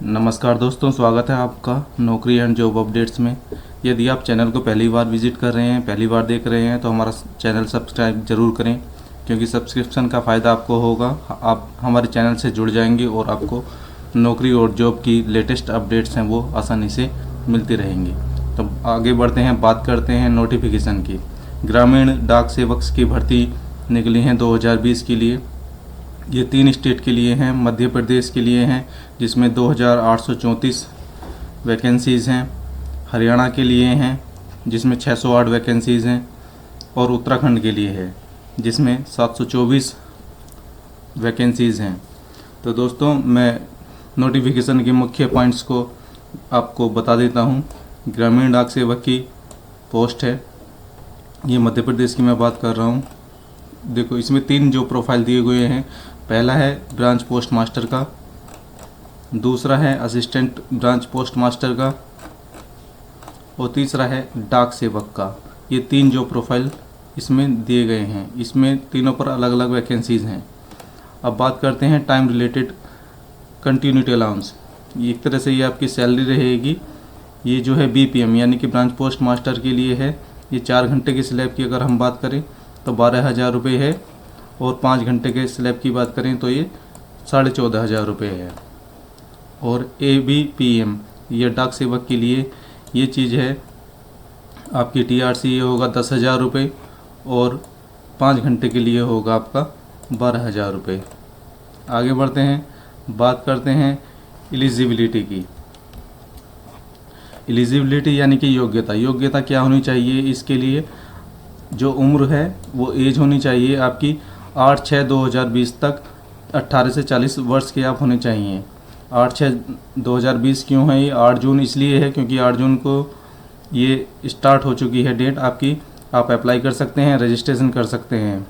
नमस्कार दोस्तों, स्वागत है आपका नौकरी एंड जॉब अपडेट्स में। यदि आप चैनल को पहली बार विजिट कर रहे हैं, पहली बार देख रहे हैं, तो हमारा चैनल सब्सक्राइब ज़रूर करें, क्योंकि सब्सक्रिप्शन का फ़ायदा आपको होगा। आप हमारे चैनल से जुड़ जाएंगे और आपको नौकरी और जॉब की लेटेस्ट अपडेट्स हैं वो आसानी से मिलती रहेंगी। तो आगे बढ़ते हैं, बात करते हैं नोटिफिकेशन की। ग्रामीण डाक सेवक की भर्ती निकली हैं 2020 के लिए। ये 3 स्टेट के लिए हैं। मध्य प्रदेश के लिए हैं जिसमें 2834 वैकेंसीज़ हैं। हरियाणा के लिए हैं जिसमें 608 वैकेंसीज़ हैं। और उत्तराखंड के लिए है जिसमें 724 वैकेंसीज़ हैं। तो दोस्तों, मैं नोटिफिकेशन के मुख्य पॉइंट्स को आपको बता देता हूँ। ग्रामीण डाक सेवक की पोस्ट है, ये मध्य प्रदेश की मैं बात कर रहा हूँ। देखो, इसमें 3 जो प्रोफाइल दिए हुए हैं। पहला है ब्रांच पोस्ट मास्टर का, दूसरा है असिस्टेंट ब्रांच पोस्ट मास्टर का, और तीसरा है डाक सेवक का। ये 3 जो प्रोफाइल इसमें दिए गए हैं, इसमें तीनों पर अलग अलग वैकेंसीज़ हैं। अब बात करते हैं टाइम रिलेटेड कंटिन्यूटी अलाउंस। एक तरह से ये आपकी सैलरी रहेगी। ये जो है BPM यानी कि ब्रांच पोस्ट मास्टर के लिए है। ये 4 घंटे की स्लैब की अगर हम बात करें तो 12,000 रुपये है, और 5 घंटे के स्लैब की बात करें तो ये 14,500 रुपये है। और ABPM ये डाक सेवक के लिए ये चीज़ है, आपकी TRC ये होगा 10,000 रुपये, और 5 घंटे के लिए होगा आपका 12,000 रुपये। आगे बढ़ते हैं, बात करते हैं एलिजिबिलिटी की। एलिजिबिलिटी यानी कि योग्यता क्या होनी चाहिए। इसके लिए जो उम्र है वो एज होनी चाहिए आपकी 8/6/2020 तक 18 से 40 वर्ष के आप होने चाहिए। 8/6/2020 क्यों है ये? 8 जून इसलिए है क्योंकि 8 जून को ये स्टार्ट हो चुकी है डेट आपकी। आप अप्लाई कर सकते हैं, रजिस्ट्रेशन कर सकते हैं।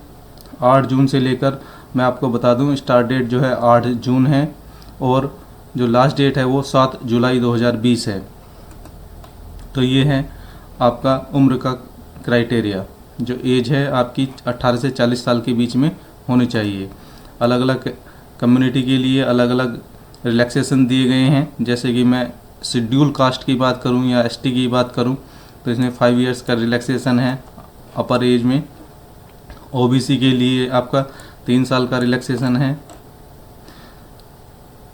8 जून से लेकर मैं आपको बता दूं, स्टार्ट डेट जो है 8 जून है, और जो लास्ट डेट है वो 7 जुलाई 2020 है। तो ये है आपका उम्र का क्राइटेरिया। जो एज है आपकी 18 से 40 साल के बीच में होनी चाहिए। अलग अलग कम्युनिटी के लिए अलग अलग रिलैक्सेशन दिए गए हैं। जैसे कि मैं शेड्यूल कास्ट की बात करूं या ST की बात करूं तो इसमें 5 इयर्स का रिलैक्सेशन है अपर एज में। OBC के लिए आपका 3 साल का रिलैक्सेशन है।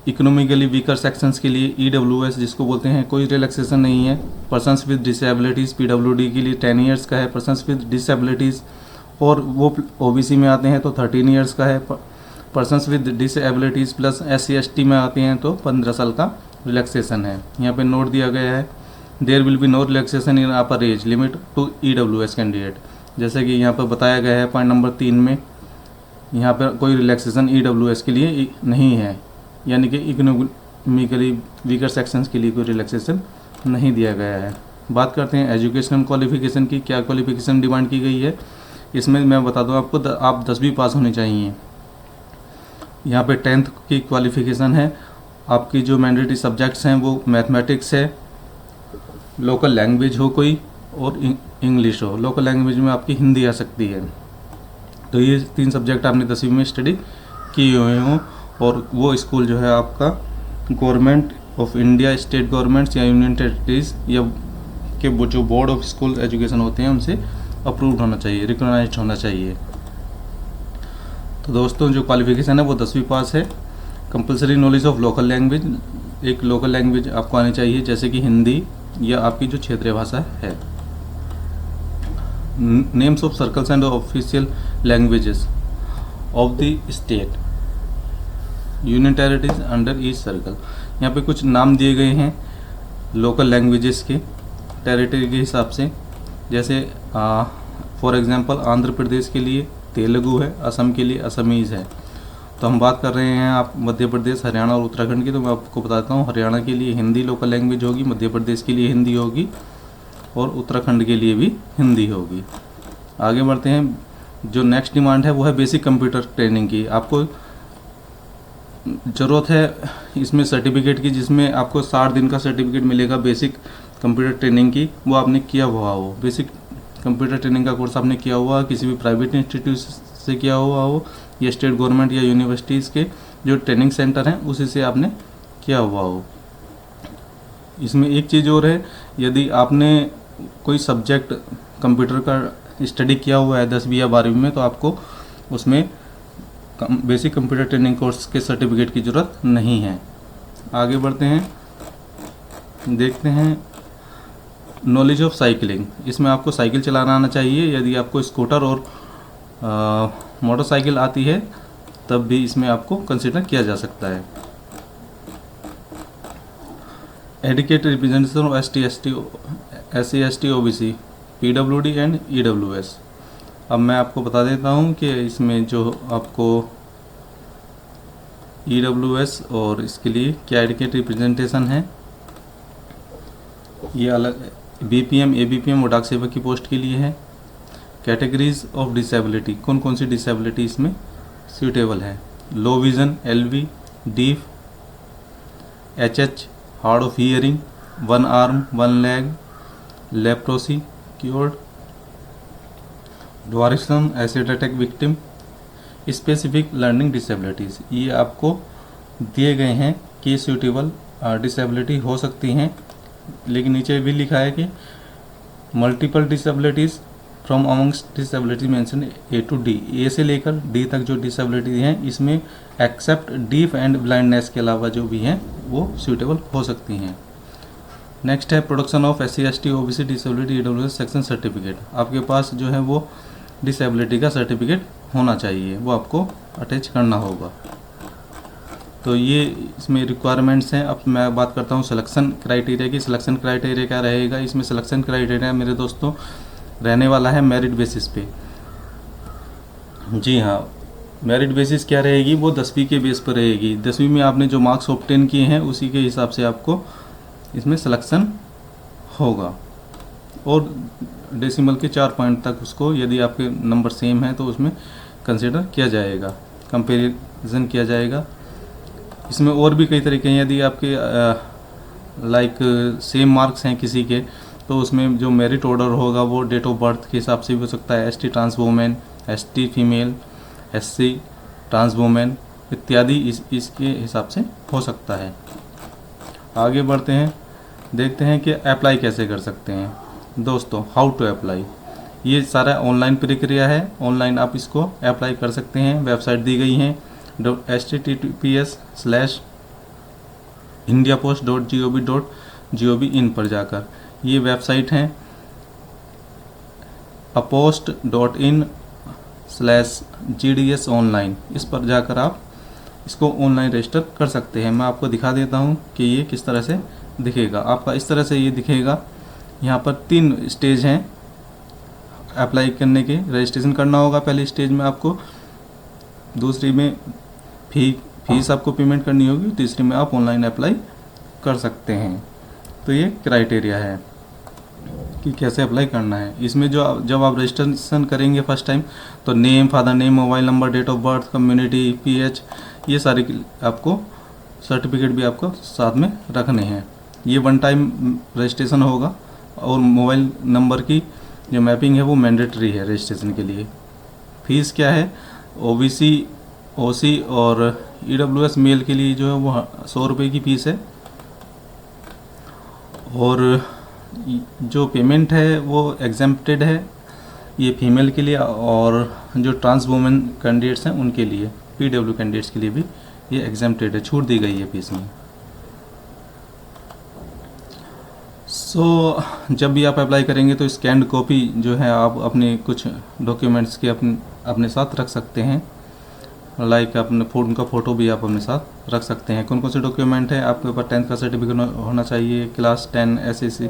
इकोनॉमिकली वीकर सेक्शंस के लिए EWS जिसको बोलते हैं, कोई रिलैक्सेशन नहीं है। पर्सन्स विद डिसेबिलिटीज़ PWD के लिए 10 इयर्स का है पर्सन्स विद डिसेबिलिटीज़, और वो OBC में आते हैं तो 13 इयर्स का है। Persons with disabilities plus SC ST में आते हैं तो 15 साल का रिलैक्सेशन है। यहाँ पे नोट दिया गया है, there will be no relaxation in upper age limit to EWS candidate. जैसे कि यहाँ पर बताया गया है पॉइंट नंबर 3 में, यहाँ पर कोई रिलैक्सेशन EWS के लिए नहीं है, यानी कि इकोनॉमिकली वीकर सेक्शंस के लिए कोई रिलैक्सेशन नहीं दिया गया है। बात करते हैं एजुकेशनल क्वालिफिकेशन की। क्या क्वालिफिकेशन डिमांड की गई है इसमें मैं बता दूं आपको, आप 10वीं पास होने चाहिए। यहाँ पे 10th की क्वालिफिकेशन है। आपकी जो मैंडेटरी सब्जेक्ट्स हैं वो मैथमेटिक्स है, लोकल लैंग्वेज हो कोई, और इंग्लिश हो। लोकल लैंग्वेज में आपकी हिंदी आ सकती है। तो ये 3 सब्जेक्ट आपने 10वीं में स्टडी किए हुए हों, और वो स्कूल जो है आपका government of India, state governments या यूनियन टेरिटरीज या के वो जो बोर्ड ऑफ स्कूल एजुकेशन होते हैं उनसे अप्रूव्ड होना चाहिए, रिकॉग्नाइज्ड होना चाहिए। तो दोस्तों, जो क्वालिफिकेशन है वो 10वीं पास है। Compulsory knowledge of local language, एक लोकल लैंग्वेज आपको आनी चाहिए जैसे कि हिंदी या आपकी जो क्षेत्रीय भाषा है। Names of circles and official languages of the state union territories under each circle. यहाँ पे कुछ नाम दिए गए हैं लोकल लैंग्वेजेस के टेरिटरी के हिसाब से। जैसे फॉर एग्जांपल आंध्र प्रदेश के लिए तेलुगु है, असम के लिए असमीज़ है। तो हम बात कर रहे हैं आप मध्य प्रदेश, हरियाणा और उत्तराखंड की, तो मैं आपको बताता हूँ। हरियाणा के लिए हिंदी लोकल लैंग्वेज होगी, मध्य प्रदेश के लिए हिंदी होगी, और उत्तराखंड के लिए भी हिंदी होगी। आगे बढ़ते हैं, जो नेक्स्ट डिमांड है वो है बेसिक कंप्यूटर ट्रेनिंग की। आपको ज़रूरत है इसमें सर्टिफिकेट की, जिसमें आपको 60 दिन का सर्टिफिकेट मिलेगा बेसिक कंप्यूटर ट्रेनिंग की। वो आपने किया हुआ हो, बेसिक कंप्यूटर ट्रेनिंग का कोर्स आपने किया हुआ, किसी भी प्राइवेट इंस्टीट्यूट से किया हुआ हो, या स्टेट गवर्नमेंट या यूनिवर्सिटीज़ के जो ट्रेनिंग सेंटर हैं उसी से आपने किया हुआ हो। इसमें एक चीज़ और है, यदि आपने कोई सब्जेक्ट कंप्यूटर का स्टडी किया हुआ है 10वीं या 12वीं में, तो आपको उसमें बेसिक कंप्यूटर ट्रेनिंग कोर्स के सर्टिफिकेट की ज़रूरत नहीं है। आगे बढ़ते हैं, देखते हैं नॉलेज ऑफ साइकिलिंग। इसमें आपको साइकिल चलाना आना चाहिए। यदि आपको स्कूटर और मोटरसाइकिल आती है तब भी इसमें आपको कंसिडर किया जा सकता है। Adequate representation of SC ST OBC PWD and EWS। अब मैं आपको बता देता हूँ कि इसमें जो आपको EWS और इसके लिए क्या एडिकेट रिप्रेजेंटेशन है। ये अलग BPM ABPM और डाक सेवक की पोस्ट के लिए है। कैटेगरीज ऑफ डिसेबिलिटी, कौन कौन सी डिसेबिलिटी इसमें सूटेबल है। Low vision LV, deaf HH, hard of hearing, 1 arm 1 leg, leprosy cured, dwarfism acid attack victim, specific learning disabilities. ये आपको दिए गए हैं कि सूटेबल डिसेबिलिटी हो सकती हैं, लेकिन नीचे भी लिखा है कि multiple disabilities from amongst disability mention A to D, A से लेकर D तक जो डिसेबिलिटी हैं इसमें एक्सेप्ट डीफ एंड ब्लाइंडनेस के अलावा जो भी हैं वो सूटेबल हो सकती हैं। नेक्स्ट है production of SC ST OBC disability EWS section certificate. आपके पास जो है वो डिसेबिलिटी का सर्टिफिकेट होना चाहिए, वो आपको अटैच करना होगा। तो ये इसमें रिक्वायरमेंट्स हैं। अब मैं बात करता हूँ सिलेक्शन क्राइटेरिया की। सिलेक्शन क्राइटेरिया क्या रहेगा, इसमें सिलेक्शन क्राइटेरिया मेरे दोस्तों रहने वाला है मेरिट बेसिस पे। जी हाँ, मेरिट बेसिस क्या रहेगी, वो 10वीं के बेस पर रहेगी। 10वीं में आपने जो मार्क्स ऑब्टेन किए हैं उसी के हिसाब से आपको इसमें सिलेक्शन होगा, और डेसिमल के 4 पॉइंट तक उसको यदि आपके नंबर सेम है तो उसमें कंसिडर किया जाएगा, कंपेरिजन किया जाएगा। इसमें और भी कई तरीके हैं। यदि आपके लाइक सेम मार्क्स हैं किसी के, तो उसमें जो मेरिट ऑर्डर होगा वो डेट ऑफ बर्थ के हिसाब से भी हो सकता है। ST trans women, ST female, SC trans women इत्यादि इसके हिसाब से हो सकता है। आगे बढ़ते हैं, देखते हैं कि अप्लाई कैसे कर सकते हैं। दोस्तों, हाउ टू अप्लाई, ये सारा ऑनलाइन प्रक्रिया है। ऑनलाइन आप इसको अप्लाई कर सकते हैं। वेबसाइट दी गई है https:/indiapost.gov.in पर जाकर। ये वेबसाइट है apost.in/GDS ऑनलाइन। इस पर जाकर आप इसको ऑनलाइन रजिस्टर कर सकते हैं। मैं आपको दिखा देता हूँ कि ये किस तरह से दिखेगा। आपका इस तरह से ये दिखेगा। यहाँ पर 3 स्टेज हैं अप्लाई करने के। रजिस्ट्रेशन करना होगा पहले स्टेज में आपको, दूसरी में फीस आपको पेमेंट करनी होगी, तीसरी में आप ऑनलाइन अप्लाई कर सकते हैं। तो ये क्राइटेरिया है कि कैसे अप्लाई करना है। इसमें जब आप रजिस्ट्रेशन करेंगे फर्स्ट टाइम, तो name, father name, mobile number, date of birth, community, PH, ये सारे आपको सर्टिफिकेट भी आपको साथ में रखने हैं। ये 1 टाइम रजिस्ट्रेशन होगा, और मोबाइल नंबर की जो मैपिंग है वो मैंडेटरी है रजिस्ट्रेशन के लिए। फीस क्या है, OBC, OC और EWS मेल के लिए जो है वो 100 रुपये की फ़ीस है, और जो पेमेंट है वो एग्जेम्प्टेड है ये फीमेल के लिए, और जो ट्रांस वुमेन कैंडिडेट्स हैं उनके लिए, PW कैंडिडेट्स के लिए भी ये एग्जेम्प्टेड है, छूट दी गई है फीस में। जब भी आप अप्लाई करेंगे तो स्कैन्ड कॉपी जो है आप अपने कुछ डॉक्यूमेंट्स के अपने साथ रख सकते हैं। लाइक अपने उनका फ़ोटो भी आप अपने साथ रख सकते हैं। कौन कौन से डॉक्यूमेंट है, आपके पास 10th का सर्टिफिकेट होना चाहिए, class 10 SSC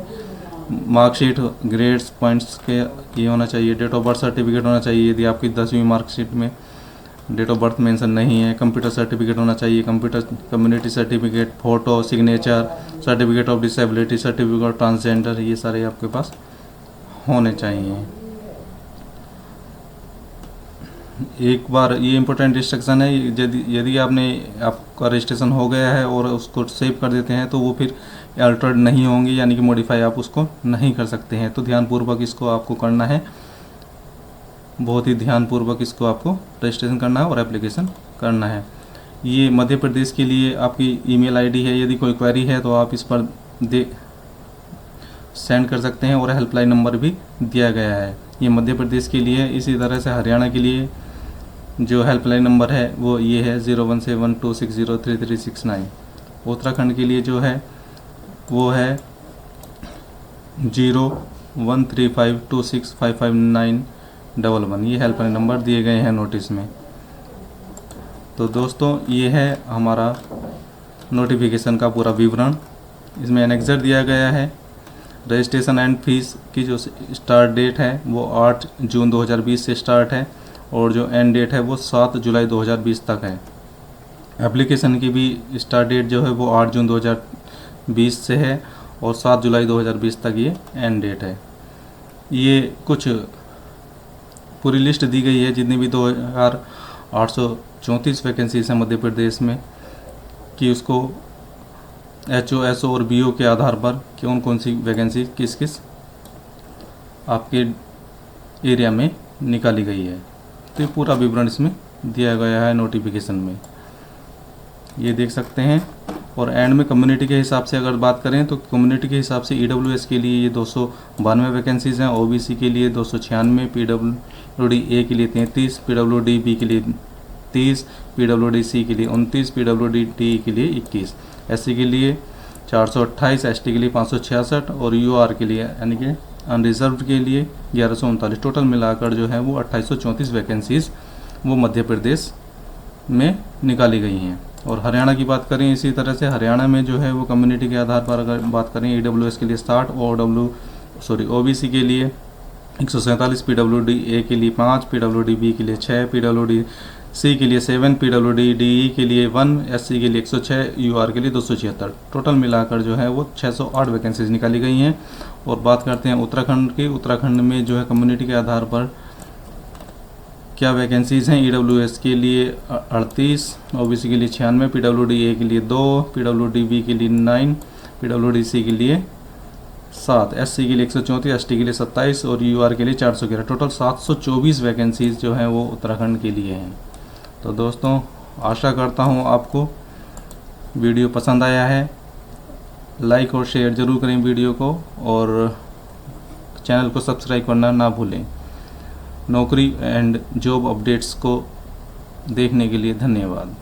marksheet, grades, points के ये होना चाहिए, डेट ऑफ बर्थ सर्टिफिकेट होना चाहिए यदि आपकी 10वीं मार्कशीट में डेट ऑफ बर्थ मेंशन नहीं है, कंप्यूटर सर्टिफिकेट होना चाहिए, computer community certificate, photo, signature, certificate of disability, certificate of transgender, ये सारे आपके पास होने चाहिए। एक बार ये इम्पोर्टेंट इंस्ट्रक्शन है, यदि आपका रजिस्ट्रेशन हो गया है और उसको सेव कर देते हैं तो वो फिर अल्टर्ड नहीं होंगे, यानी कि मॉडिफाई आप उसको नहीं कर सकते हैं। तो ध्यानपूर्वक इसको आपको करना है, बहुत ही ध्यानपूर्वक इसको आपको रजिस्ट्रेशन करना है और एप्लीकेशन करना है। ये मध्य प्रदेश के लिए आपकी ईमेल ID है। यदि कोई क्वेरी है तो आप इस पर सेंड कर सकते हैं और हेल्पलाइन नंबर भी दिया गया है। ये मध्य प्रदेश के लिए। इसी तरह से हरियाणा के लिए जो हेल्पलाइन नंबर है वो ये है 0172603369। उत्तराखंड के लिए जो है वो है 0135265591। ये हेल्पलाइन नंबर दिए गए हैं नोटिस में। तो दोस्तों ये है हमारा नोटिफिकेशन का पूरा विवरण। इसमें एनेक्सर दिया गया है। रजिस्ट्रेशन एंड फीस की जो स्टार्ट डेट है वो 8 जून 2020 से स्टार्ट है और जो एंड डेट है वो 7 जुलाई 2020 तक है। एप्लीकेशन की भी स्टार्ट डेट जो है वो 8 जून 2020 से है और 7 जुलाई 2020 तक ये एंड डेट है। ये कुछ पूरी लिस्ट दी गई है जितनी भी 2834 वैकेंसीज हैं मध्य प्रदेश में, कि उसको HO, SO और BO के आधार पर कौन कौन सी वैकेंसी किस किस आपके एरिया में निकाली गई है। तो ये पूरा विवरण इसमें दिया गया है नोटिफिकेशन में, ये देख सकते हैं। और एंड में कम्युनिटी के हिसाब से अगर बात करें तो कम्युनिटी के हिसाब से EWS के लिए ये 292 वैकेंसीज़ हैं, OBC के लिए 296, PWD A के लिए 33, PWD B के लिए 30, PWD C के लिए 29, PWD D के लिए 21, SC के लिए 428, ST के लिए 566 और UR के लिए यानी कि अनरिजर्व के लिए 1139। टोटल मिलाकर जो है वो 2834 वैकेंसीज़ वो मध्य प्रदेश में निकाली गई हैं। और हरियाणा की बात करें इसी तरह से हरियाणा में जो है वो कम्युनिटी के आधार पर अगर बात करें EWS के लिए 60, OBC के लिए 147, PWD A के लिए 5, PWD B के लिए 6, PWD C के लिए 7, PWD DE के लिए 1, SC के लिए 106, UR के लिए 276। टोटल मिलाकर जो है वो 608 वैकेंसीज निकाली गई हैं। और बात करते हैं उत्तराखंड की। उत्तराखंड में जो है कम्युनिटी के आधार पर क्या वैकेंसीज़ हैं। EWS के लिए 38, OBC के लिए 96, PWD A के लिए 2, PWD B के लिए 9, PWD C के लिए 7, SC के लिए 134, ST के लिए 27 और UR के लिए 411। टोटल 724 वैकेंसीज़ जो हैं वो उत्तराखंड के लिए हैं। तो दोस्तों आशा करता हूँ आपको वीडियो पसंद आया है। लाइक और शेयर ज़रूर करें वीडियो को और चैनल को सब्सक्राइब करना ना भूलें। नौकरी एंड जॉब अपडेट्स को देखने के लिए धन्यवाद।